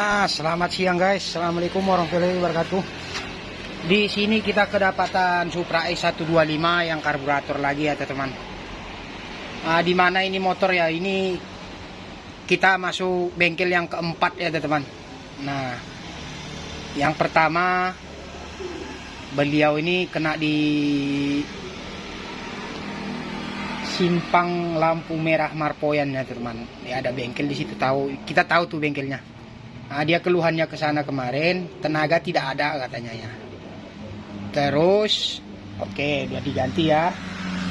Nah, selamat siang guys. Assalamualaikum warahmatullahi wabarakatuh. Di sini kita kedapatan Supra E125 yang karburator lagi ya teman-teman. Di mana ini motor ya? Ini kita masuk bengkel yang keempat ya teman-teman. Nah, yang pertama beliau ini kena di simpang lampu merah Marpoyan ya teman-teman. Ya, ada bengkel di situ, kita tahu tuh bengkelnya. Nah, dia keluhannya ke sana kemarin, tenaga tidak ada katanya ya. Terus, oke, dia diganti ya.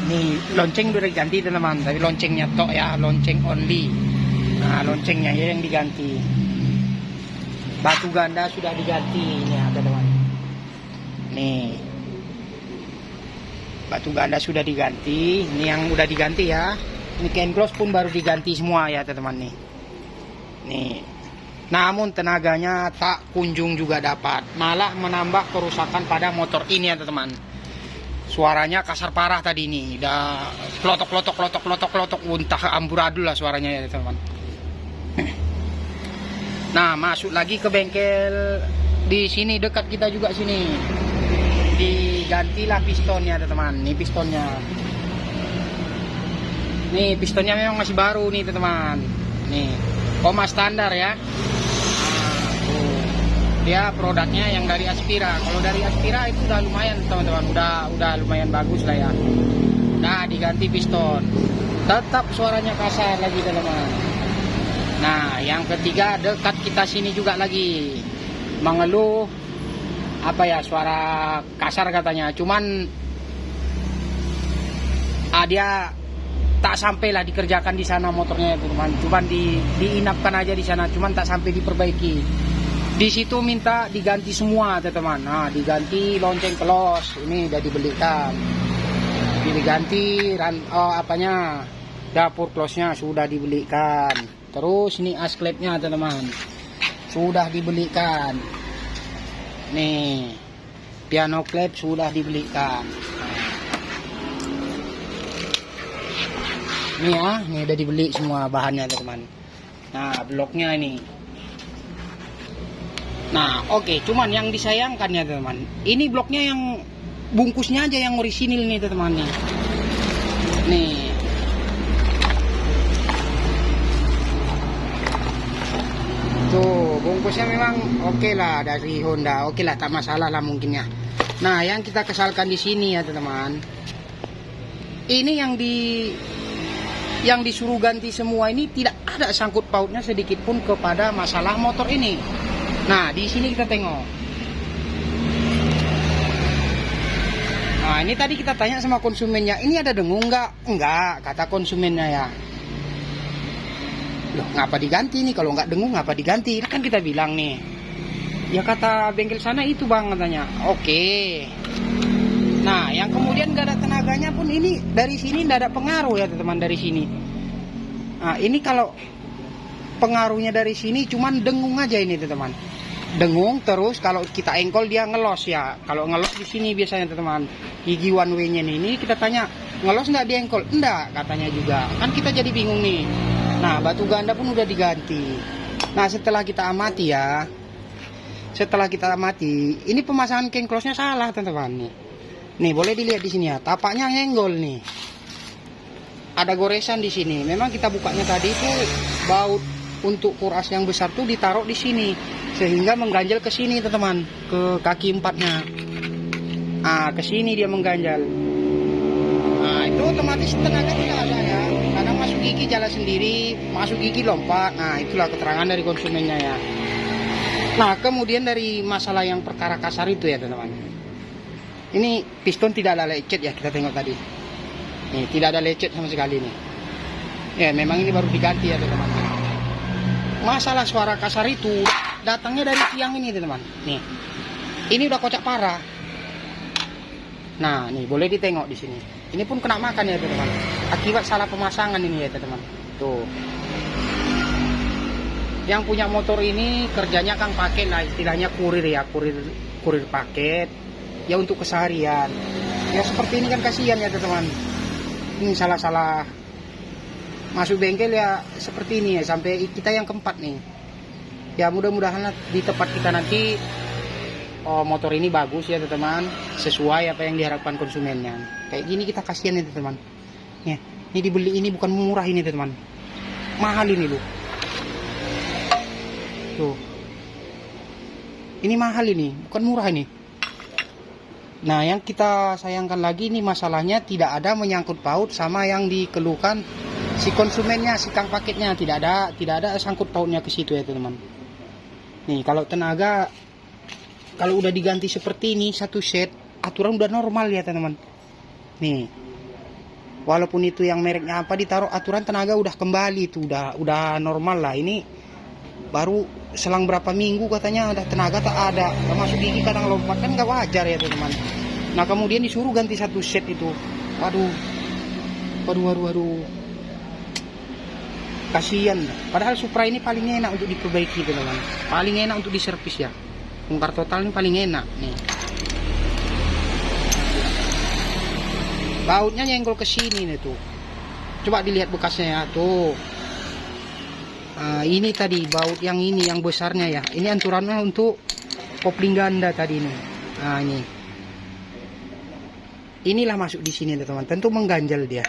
Ini lonceng udah diganti teman-teman, tapi loncengnya tok ya, lonceng only. Nah, loncengnya ya yang diganti. Batu ganda sudah diganti ini ya teman-teman. Nih, batu ganda sudah diganti. Ini yang udah diganti ya. Ini can close pun baru diganti semua ya teman-teman nih. Nih. Namun tenaganya tak kunjung juga dapat, malah menambah kerusakan pada motor ini ya teman-teman. Suaranya kasar parah tadi ini, udah klotok, entah amburadul lah suaranya ya teman-teman. Nah, masuk lagi ke bengkel di sini dekat kita juga sini. Digantilah pistonnya teman-teman. Nih pistonnya. Nih pistonnya memang masih baru nih teman-teman. Nih, koma standar ya. Dia produknya yang dari Aspira. Kalau dari Aspira itu udah lumayan teman-teman, udah lumayan bagus lah ya. Nah, diganti piston, tetap suaranya kasar lagi teman-teman. Nah, yang ketiga dekat kita sini juga lagi mengeluh apa ya, suara kasar katanya. Cuman dia tak sampailah dikerjakan di sana motornya teman-teman. Cuman diinapkan aja di sana, cuman tak sampai diperbaiki. Di situ minta diganti semua teman-teman. Nah, diganti lonceng kelos, ini udah dibelikan. Diganti apanya, dapur close-nya sudah dibelikan. Terus ini as klepnya teman-teman, sudah dibelikan. Nih, piano klep sudah dibelikan. Nih ya, ini udah dibeli semua bahannya teman-teman. Nah, bloknya ini. Nah, oke, cuman yang disayangkan ya teman, ini bloknya yang bungkusnya aja yang orisinil nih teman-teman nih. Nih. Tuh, bungkusnya memang oke lah dari Honda. Oke lah, tak masalah lah mungkin ya. Nah, yang kita kesalkan di sini ya teman-teman. Ini yang disuruh ganti semua ini tidak ada sangkut pautnya sedikit pun kepada masalah motor ini. Nah, di sini kita tengok. Nah, ini tadi kita tanya sama konsumennya, ini ada dengung nggak? Enggak, kata konsumennya ya. Loh, ngapa diganti nih? Kalau nggak dengung ngapa diganti? Kan kita bilang nih. Ya kata bengkel sana itu bang katanya. Oke. Nah, yang kemudian nggak ada tenaganya pun ini dari sini nggak ada pengaruh ya teman-teman dari sini. Nah, ini kalau pengaruhnya dari sini cuman dengung aja ini teman-teman. Dengung, terus kalau kita engkol dia ngelos ya. Kalau ngelos di sini biasanya teman-teman, gigi one way-nya ini kita tanya, ngelos nggak di engkol? Enggak, katanya juga. Kan kita jadi bingung nih. Nah, batu ganda pun udah diganti. Nah, setelah kita amati ya, ini pemasangan king close-nya salah teman-teman nih. Nih, boleh dilihat di sini ya, tapaknya nyenggol nih. Ada goresan di sini. Memang kita bukanya tadi itu baut untuk kuras yang besar tuh ditaruh di sini, sehingga mengganjal ke sini teman-teman, ke kaki empatnya. Ke sini dia mengganjal. Itu otomatis tenaga tidak ada ya, karena masuk gigi jalan sendiri, masuk gigi lompat. Nah, itulah keterangan dari konsumennya ya. Nah, kemudian dari masalah yang perkara kasar itu ya teman-teman, ini piston tidak ada lecet ya, kita tengok tadi. Nih, tidak ada lecet sama sekali nih. Ya, memang ini baru diganti ya teman-teman. Masalah suara kasar itu datangnya dari tiang ini teman-teman. Nih, ini udah kocak parah. Nah, nih boleh ditengok di sini. Ini pun kena makan ya teman-teman, akibat salah pemasangan ini ya teman-teman. Tuh, yang punya motor ini kerjanya kan paket lah, istilahnya kurir ya, kurir paket ya untuk keseharian. Ya seperti ini kan kasihan ya teman-teman. Ini salah masuk bengkel ya seperti ini ya, sampai kita yang keempat nih. Ya mudah-mudahan di tempat kita nanti motor ini bagus ya teman-teman, sesuai apa yang diharapkan konsumennya. Kayak gini kita kasihan ya teman-teman. Ya, ini dibeli ini bukan murah ini teman-teman, mahal ini loh. Tuh, ini mahal ini, bukan murah ini. Nah, yang kita sayangkan lagi ini masalahnya tidak ada menyangkut paut sama yang dikeluhkan si konsumennya, si kang paketnya, tidak ada sangkut pautnya ke situ ya teman-teman. Nih, kalau tenaga kalau udah diganti seperti ini satu set, aturan udah normal ya teman-teman. Nih, walaupun itu yang mereknya apa ditaruh, aturan tenaga udah kembali itu, udah normal lah. Ini baru selang berapa minggu katanya ada tenaga tak ada, termasuk gigi kadang lompat, kan nggak wajar ya teman-teman. Nah kemudian disuruh ganti satu set itu, waduh, kasihan. Padahal Supra ini paling enak untuk diperbaiki teman-teman, paling enak untuk diservis ya. Bongkar total ini paling enak nih. Bautnya nyenggol ke sini nih tuh, coba dilihat bekasnya ya tuh. Ini tadi baut yang ini yang besarnya ya, ini anturannya untuk kopling ganda tadi nih. Nah inilah masuk di sini teman-teman, tentu mengganjal dia.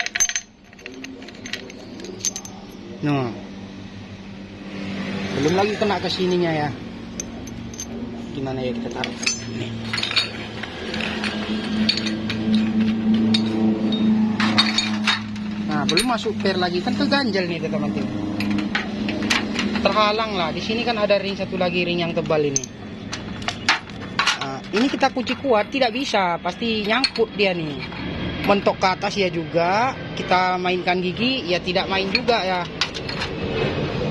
Nah, belum lagi kena ke sininya ya. Gimana ya kita taruh nih. Nah belum masuk per lagi, kan keganjal nih teman-teman. Terhalang lah di sini, kan ada ring satu lagi, ring yang tebal ini. Nah, ini kita kunci kuat tidak bisa, pasti nyangkut dia nih. Mentok ke atas ya juga, kita mainkan gigi ya tidak main juga ya.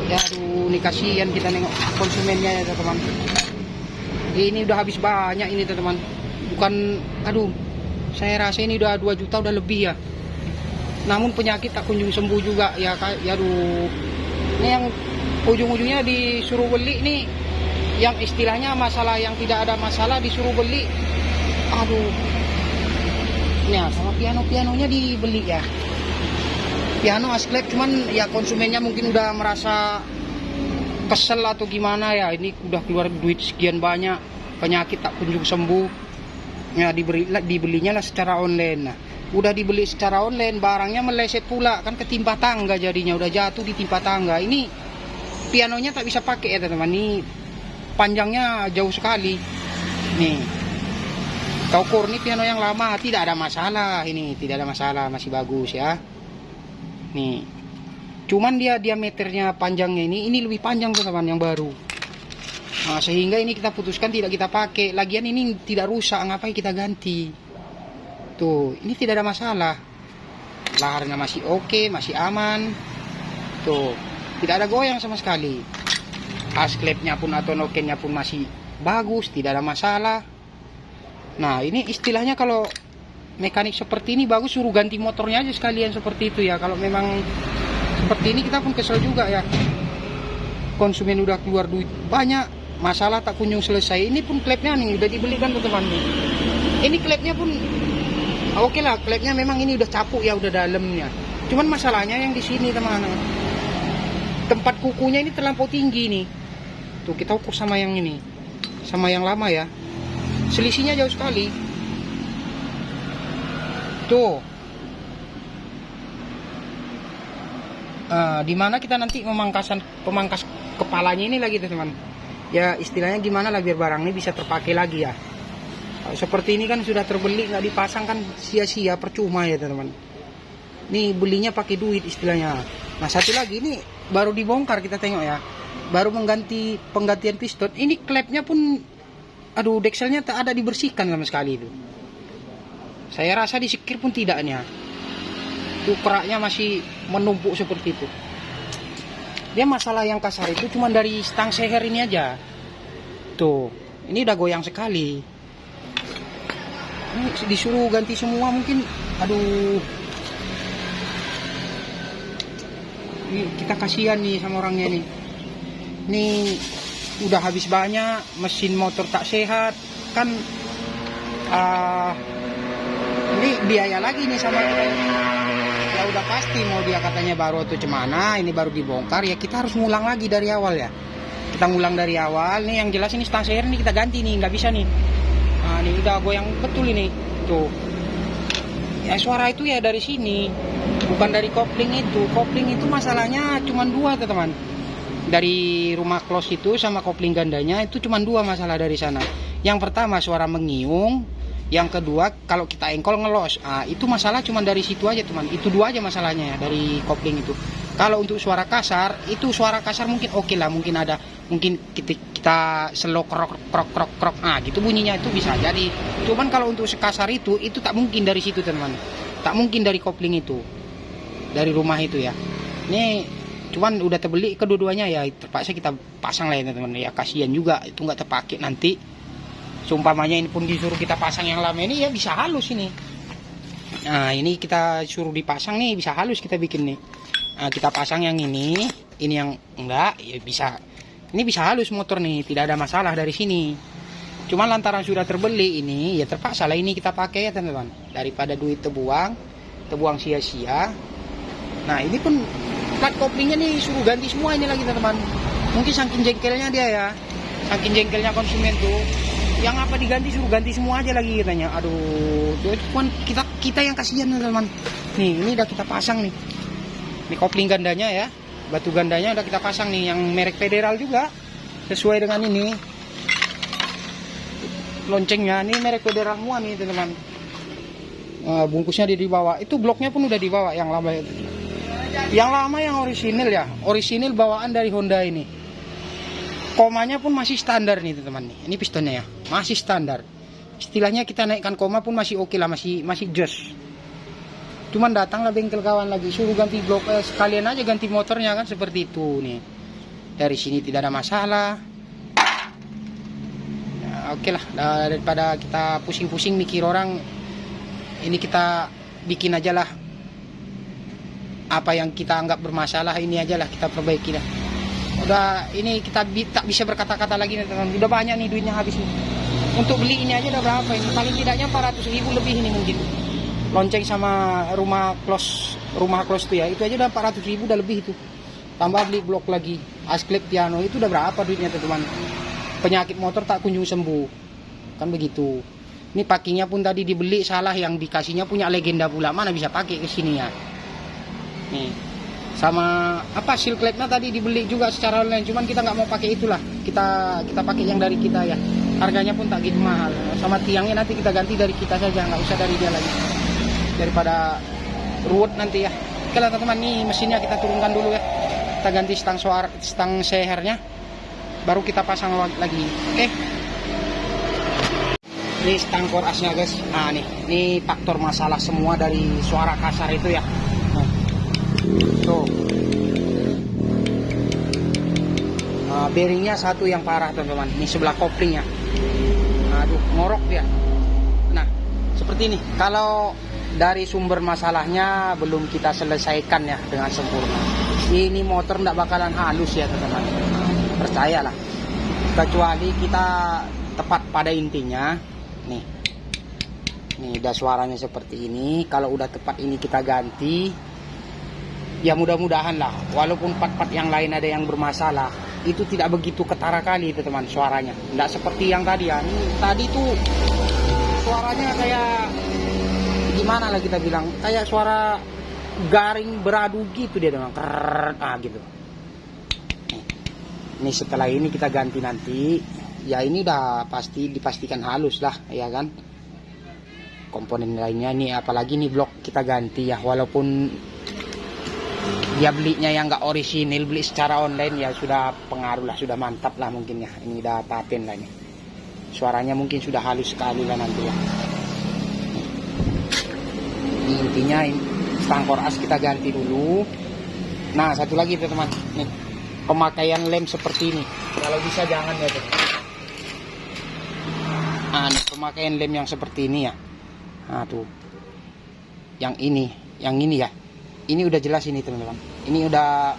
Ya aduh, ini kasihan kita nengok konsumennya ya teman-teman. Ini udah habis banyak ini teman-teman. Bukan, aduh, saya rasa ini udah 2 juta udah lebih ya. Namun penyakit tak kunjung sembuh juga ya, ya aduh. Ini yang ujung-ujungnya disuruh beli nih, yang istilahnya masalah yang tidak ada masalah disuruh beli. Aduh, ya sama pianonya dibeli ya, piano asklep, cuman ya konsumennya mungkin udah merasa kesel atau gimana ya, ini udah keluar duit sekian banyak, penyakit tak kunjung sembuh ya, dibelinya lah secara online. Nah udah dibeli secara online, barangnya meleset pula, kan ketimpa tangga jadinya, udah jatuh ditimpa tangga. Ini pianonya tak bisa pakai ya teman-teman, ini panjangnya jauh sekali nih. Kaukur ini piano yang lama tidak ada masalah, ini tidak ada masalah, masih bagus ya nih. Cuman dia diameternya panjangnya ini lebih panjang teman-teman yang baru. Nah, sehingga ini kita putuskan tidak kita pakai. Lagian ini tidak rusak, ngapain kita ganti. Tuh, ini tidak ada masalah. Laharnya masih oke, masih aman. Tuh, tidak ada goyang sama sekali. Asklepnya pun atau nokennya pun masih bagus, tidak ada masalah. Nah, ini istilahnya kalau mekanik seperti ini bagus suruh ganti motornya aja sekalian seperti itu ya. Kalau memang seperti ini kita pun kesel juga ya. Konsumen udah keluar duit banyak, masalah tak kunjung selesai. Ini pun klepnya nih udah dibelikan teman-teman. Ini klepnya pun oke lah, klepnya memang ini udah capuk ya, udah dalamnya. Cuman masalahnya yang di sini teman-teman, tempat kukunya ini terlampau tinggi nih. Tuh kita ukur sama yang ini, sama yang lama ya, selisihnya jauh sekali. Tuh, dimana kita nanti pemangkas kepalanya ini lagi teman-teman. Ya istilahnya gimana lah biar barang ini bisa terpakai lagi ya. Seperti ini kan sudah terbeli nggak dipasang kan sia-sia, percuma ya teman-teman. Nih belinya pakai duit istilahnya. Nah satu lagi ini baru dibongkar, kita tengok ya, baru penggantian piston. Ini klepnya pun, aduh, dekselnya tak ada dibersihkan sama sekali itu. Saya rasa disikir pun tidaknya. Tuh keraknya masih menumpuk seperti itu. Dia masalah yang kasar itu cuma dari stang seher ini aja. Tuh, ini udah goyang sekali. Ini disuruh ganti semua mungkin, aduh. Ini kita kasihan nih sama orangnya nih. Ini udah habis banyak, mesin motor tak sehat kan. Ini biaya lagi nih sama. Ya udah pasti mau dia katanya baru atau cemana, ini baru dibongkar ya, kita harus ngulang lagi dari awal ya. kita ngulang dari awal. Nih yang jelas ini stang seher ini kita ganti nih, nggak bisa nih. Nah, ini udah goyang betul ini. Tuh. Ya suara itu ya dari sini, bukan dari kopling itu. Kopling itu masalahnya cuma dua teman. Dari rumah close itu sama kopling gandanya itu cuma dua masalah dari sana. Yang pertama suara mengiung, yang kedua kalau kita engkol ngelos. Itu masalah cuma dari situ aja teman. Itu dua aja masalahnya ya dari kopling itu. Kalau untuk suara kasar, itu suara kasar mungkin oke lah, mungkin ada, mungkin kita slow krok krok krok krok, gitu bunyinya itu bisa jadi. Cuman kalau untuk sekasar itu tak mungkin dari situ teman, tak mungkin dari kopling itu, dari rumah itu ya. Ini cuman udah terbeli kedua-duanya ya, terpaksa kita pasang lah ya teman. Ya kasihan juga itu nggak terpakai nanti. Seumpamanya ini pun disuruh kita pasang yang lama ini ya bisa halus ini. Nah ini kita suruh dipasang nih bisa halus kita bikin nih. Nah, kita pasang yang ini yang enggak ya bisa. Ini bisa halus motor nih, tidak ada masalah dari sini. Cuma lantaran sudah terbeli ini ya terpaksa lah ini kita pakai ya teman-teman. Daripada duit terbuang sia-sia. Nah, ini pun plat koplingnya nih suruh ganti semua ini lagi teman-teman. Mungkin saking jengkelnya dia ya. Saking jengkelnya konsumen tuh. Yang apa diganti suruh ganti semua aja lagi katanya. Aduh, cuman kita yang kasihan teman-teman. Nih, ini udah kita pasang nih. Ini kopling gandanya ya, batu gandanya udah kita pasang nih, yang merek Federal juga, sesuai dengan ini. Loncengnya ini merek Federal semua nih teman-teman. Bungkusnya di bawah, itu bloknya pun udah dibawa yang lama itu. Yang lama yang orisinil ya, orisinil bawaan dari Honda ini. Komanya pun masih standar nih teman-teman nih. Ini pistonnya ya, masih standar. Istilahnya kita naikkan koma pun masih oke lah, masih jos. Cuman datanglah bengkel kawan lagi suruh ganti blok, sekalian aja ganti motornya kan, seperti itu nih. Dari sini tidak ada masalah. Ya, oke lah, daripada kita pusing-pusing mikir orang, ini kita bikin aja lah. Apa yang kita anggap bermasalah ini aja lah kita perbaiki lah. Udah ini kita tak bisa berkata-kata lagi nih teman. Udah banyak nih duitnya habis nih. Untuk beli ini aja udah berapa ini? Paling tidaknya 400.000 lebih ini mungkin. Lonceng sama rumah close tuh ya, itu aja udah 400.000 udah lebih itu. Tambah beli blok lagi, asklep piano itu udah berapa duitnya teman. Penyakit motor tak kunjung sembuh, kan begitu. Ini packingnya pun tadi dibeli salah, yang dikasihnya punya legenda pula, mana bisa pakai ke sini ya. Nih, sama apa seal klepnya tadi dibeli juga secara online, cuman kita nggak mau pakai itulah, kita pakai yang dari kita ya. Harganya pun tak gitu mahal. Sama tiangnya nanti kita ganti dari kita saja, nggak usah dari dia lagi. Daripada ruwet nanti ya. Oke lah teman-teman, nih mesinnya kita turunkan dulu ya. Kita ganti stang sehernya, baru kita pasang lagi. Oke. Ini stang core asnya guys. Nah ini faktor masalah semua dari suara kasar itu ya. Tuh. Bearingnya satu yang parah teman-teman. Ini sebelah koplingnya. Aduh, ngorok dia. Nah, seperti ini. Kalau dari sumber masalahnya belum kita selesaikan ya dengan sempurna, ini motor tidak bakalan halus ya teman-teman. Percayalah. Kecuali kita tepat pada intinya. Nih udah suaranya seperti ini. Kalau udah tepat ini kita ganti. Ya mudah-mudahan lah. Walaupun part-part yang lain ada yang bermasalah, itu tidak begitu ketara kali teman-teman suaranya. Tidak seperti yang tadi ya. Tadi tuh suaranya kayak gimana lah kita bilang, kayak suara garing beradu gitu dia dengan gitu. Ini setelah ini kita ganti nanti, ya ini udah pasti dipastikan halus lah ya kan. Komponen lainnya nih, apalagi nih blok kita ganti ya, walaupun dia belinya yang nggak orisinil, beli secara online ya sudah pengaruh lah, sudah mantap lah mungkin ya. Ini udah paten lah ini. Suaranya mungkin sudah halus sekali lah nanti ya. Intinya ini stang core as kita ganti dulu. Nah satu lagi teman-teman, nih pemakaian lem seperti ini kalau bisa jangan ya tuh. Nih, pemakaian lem yang seperti ini ya. Nah tuh yang ini ya, ini udah jelas ini teman-teman, ini udah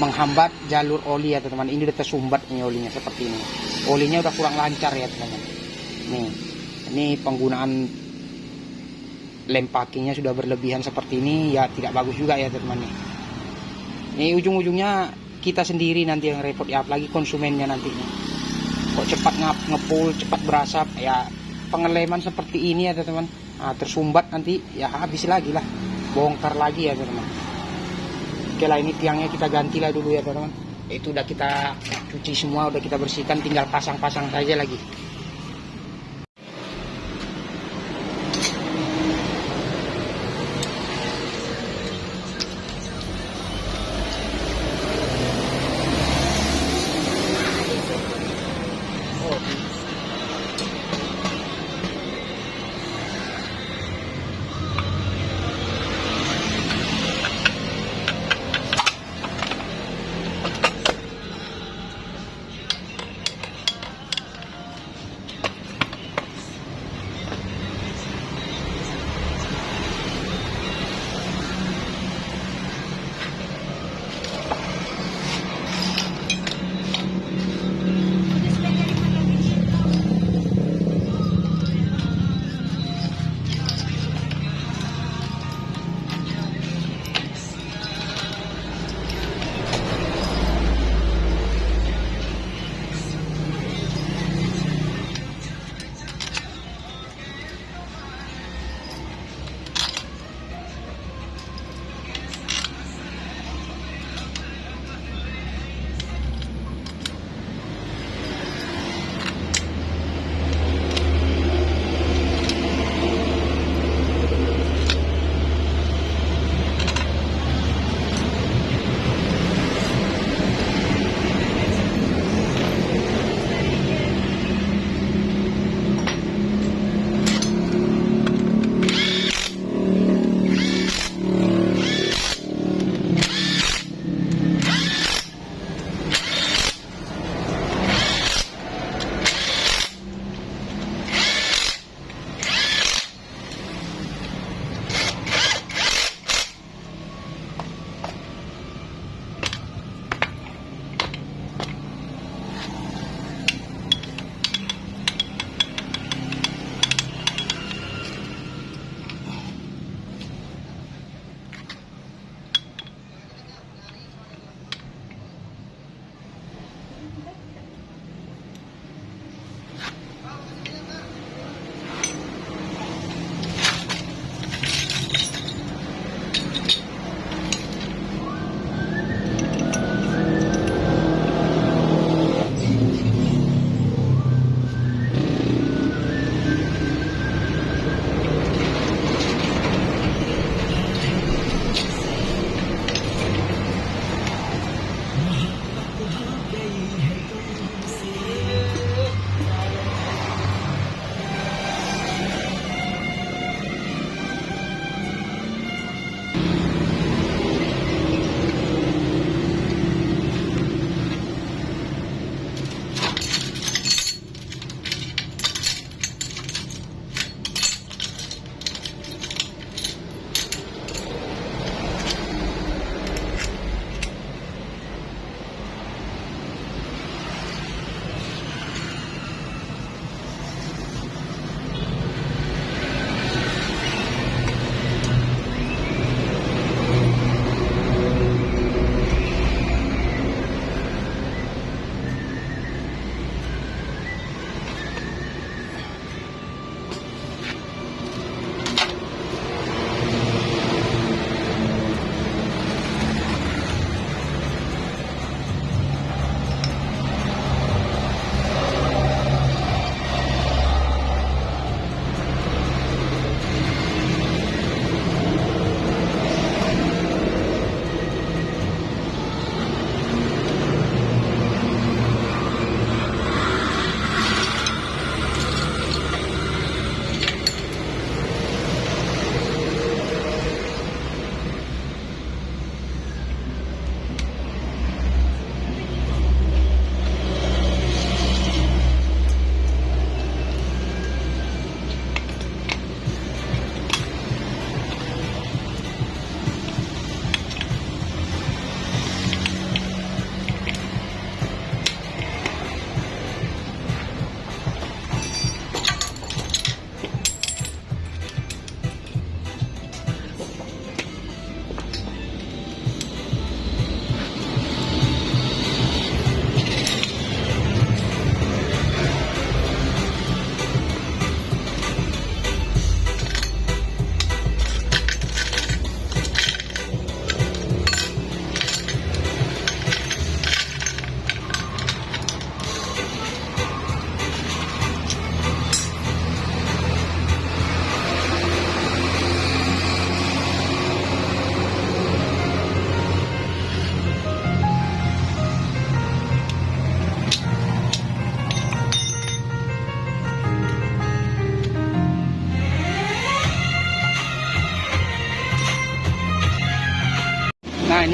menghambat jalur oli ya teman-teman. Ini udah tersumbat ini olinya seperti ini, olinya udah kurang lancar ya teman-teman. Ini penggunaan lem packingnya sudah berlebihan seperti ini ya, tidak bagus juga ya teman-teman. Ini ujung-ujungnya kita sendiri nanti yang repot ya, apalagi konsumennya nantinya. Kok cepat ngepul, cepat berasap ya, pengeleman seperti ini ya teman-teman. Nah, tersumbat nanti ya habis lagi lah, bongkar lagi ya teman-teman. Oke lah, ini tiangnya kita ganti lah dulu ya teman-teman. Itu udah kita cuci semua, udah kita bersihkan, tinggal pasang-pasang saja lagi.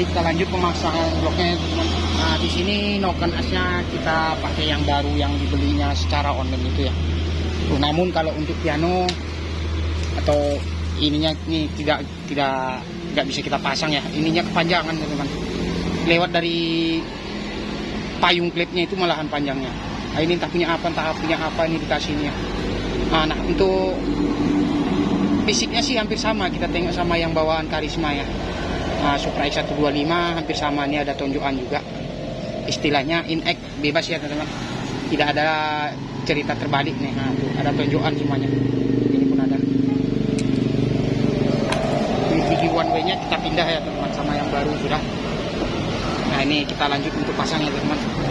ini kita lanjut pemasangan bloknya teman. Nah di sini noken asnya kita pakai yang baru yang dibelinya secara online itu ya. Namun kalau untuk piano atau ininya ini tidak bisa kita pasang ya, ininya kepanjangan teman-teman, lewat dari payung klipnya itu malahan panjangnya. Nah, ini entah punya apa ini dikasihnya. Nah untuk fisiknya sih hampir sama, kita tengok sama yang bawaan Karisma ya. Supra X125 hampir sama, ini ada tonjokan juga, istilahnya in-act bebas ya teman-teman, tidak ada cerita terbalik nih. Nah tuh ada tonjokan semuanya, ini pun ada. Gigi one way nya kita pindah ya teman-teman, sama yang baru sudah. Nah ini kita lanjut untuk pasangnya teman-teman.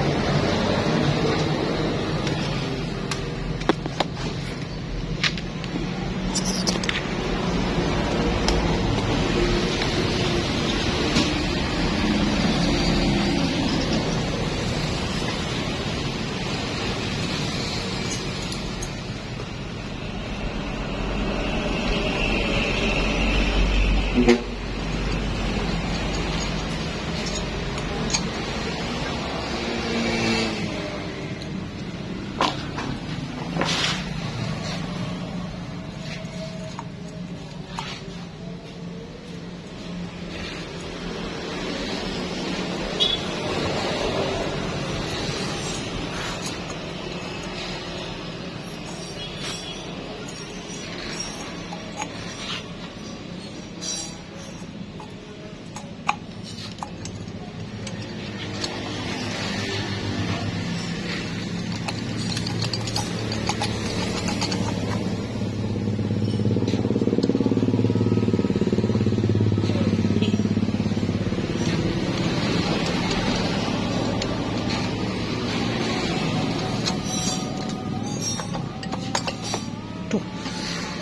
Tuh,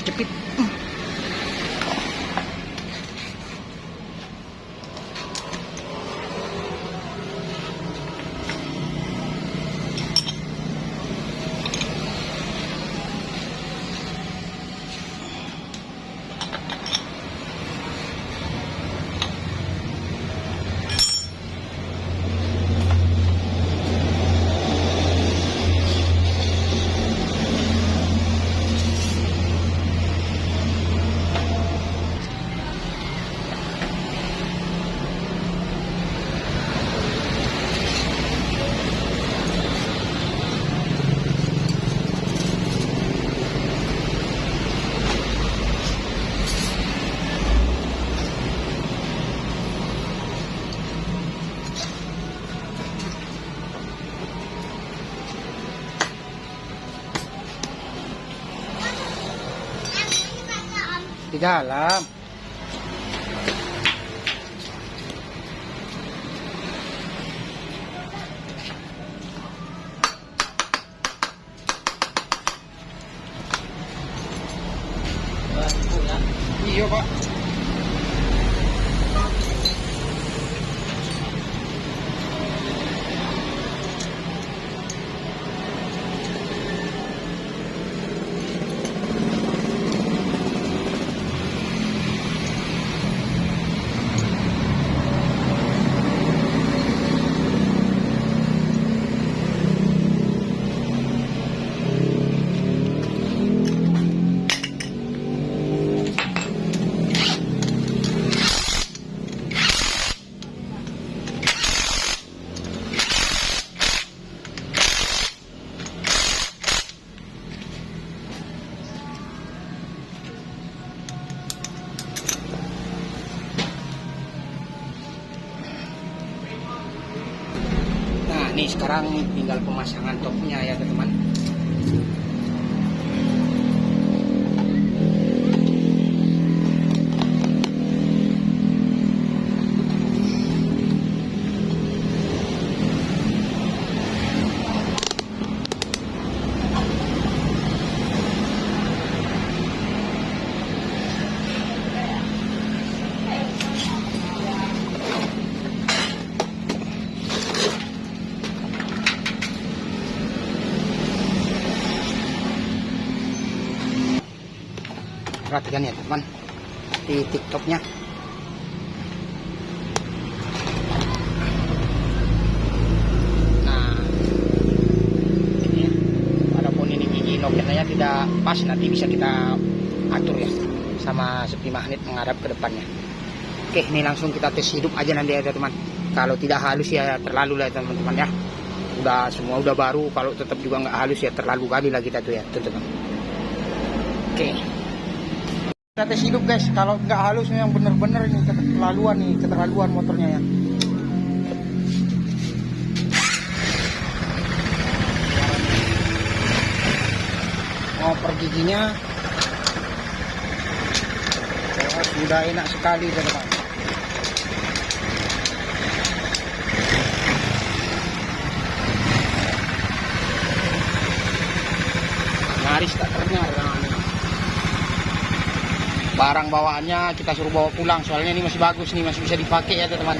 jepit. Di dalam. Iya, Pak. Ini sekarang tinggal pemasangan topnya ya teman-teman. Perhatikan ya teman, di tiktoknya noketnya tidak pas, nanti bisa kita atur ya sama sepi magnet menghadap ke depannya. Oke, ini langsung kita tes hidup aja nanti ya teman. Kalau tidak halus ya terlalu lah teman-teman ya. Semua udah baru, kalau tetap juga nggak halus ya terlalu kali lah kita tuh ya teman-teman. Oke, kita tes hidup guys. Kalau nggak halus yang bener-bener ini keterlaluan motornya ya. Ngoper giginya sudah enak sekali teman-teman. Nyaris tak terdengar. Barang bawaannya kita suruh bawa pulang, soalnya ini masih bagus nih, masih bisa dipakai ya teman-teman.